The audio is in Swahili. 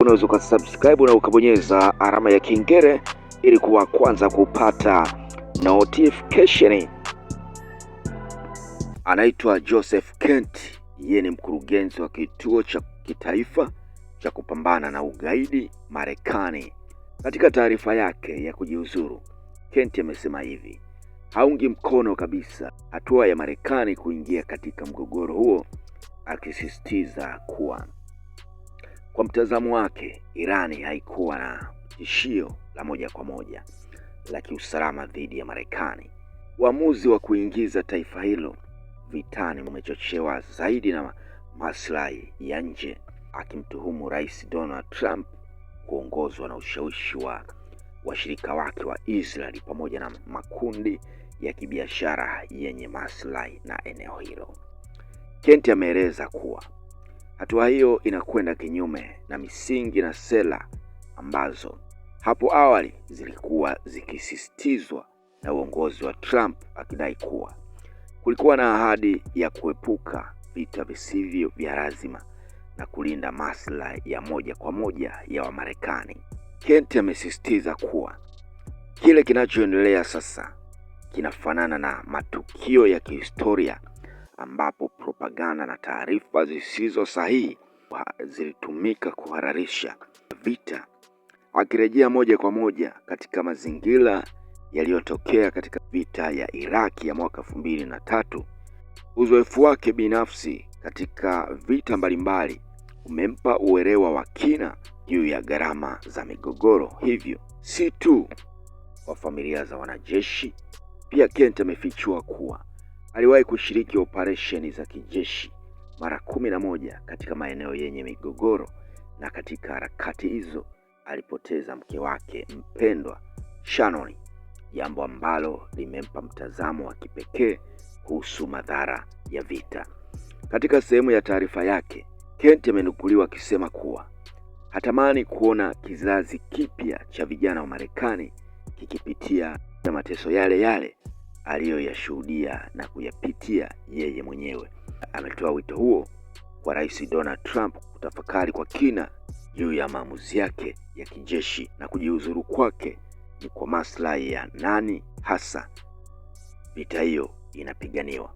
Unaweza ukasubscribe na ukabonyeza alama ya kengele ili kuwa kwanza kupata notification. Anaitwa Joseph Kent, yeye ni mkurugenzi wa kituo cha kitaifa cha kupambana na ugaidi Marekani. Katika taarifa yake ya kujiuzuru, Kent amesema hivi: haungi mkono kabisa hatua ya Marekani kuingia katika mgogoro huo, akisisitiza kuwa kwa mtazamo wake Irani haikuwa na tishio la moja kwa moja la kiusalama dhidi ya Marekani. Uamuzi wa kuingiza taifa hilo vitani umechochewa zaidi na maslahi ya nje, akimtuhumu Rais Donald Trump kuongozwa na ushawishi wa washirika wake wa Israeli pamoja na makundi ya kibiashara yenye maslahi na eneo hilo. Kent ameeleza kuwa hatua hiyo inakwenda kinyume na misingi na sera ambazo hapo awali zilikuwa zikisisitizwa na uongozi wa Trump, akidai kuwa kulikuwa na ahadi ya kuepuka vita visivyo vya lazima na kulinda maslahi ya moja kwa moja ya Wamarekani. Kent amesisitiza kuwa kile kinachoendelea sasa kinafanana na matukio ya kihistoria ambapo propaganda na taarifa zisizo sahihi zilitumika kuhararisha vita, akirejea moja kwa moja katika mazingira yaliyotokea katika vita ya Iraki ya mwaka 2003. Uzoefu wake binafsi katika vita mbalimbali umempa uelewa wa kina juu ya gharama za migogoro, hivyo si tu kwa familia za wanajeshi. Pia Kent amefichua kuwa aliwahi kushiriki operesheni za kijeshi mara 11 katika maeneo yenye migogoro, na katika harakati hizo alipoteza mke wake mpendwa Shannon, jambo ambalo limempa mtazamo wa kipekee kuhusu madhara ya vita. Katika sehemu ya taarifa yake, Kent amenukuliwa akisema kuwa hatamani kuona kizazi kipya cha vijana wa Marekani kikipitia mateso yale yale aliyoyashuhudia na kuyapitia yeye mwenyewe. Ametoa wito huo kwa Rais Donald Trump kutafakari kwa kina juu ya maamuzi yake ya kijeshi na kujiuzuru kwake ni kwa maslahi ya nani hasa vita hiyo inapiganiwa.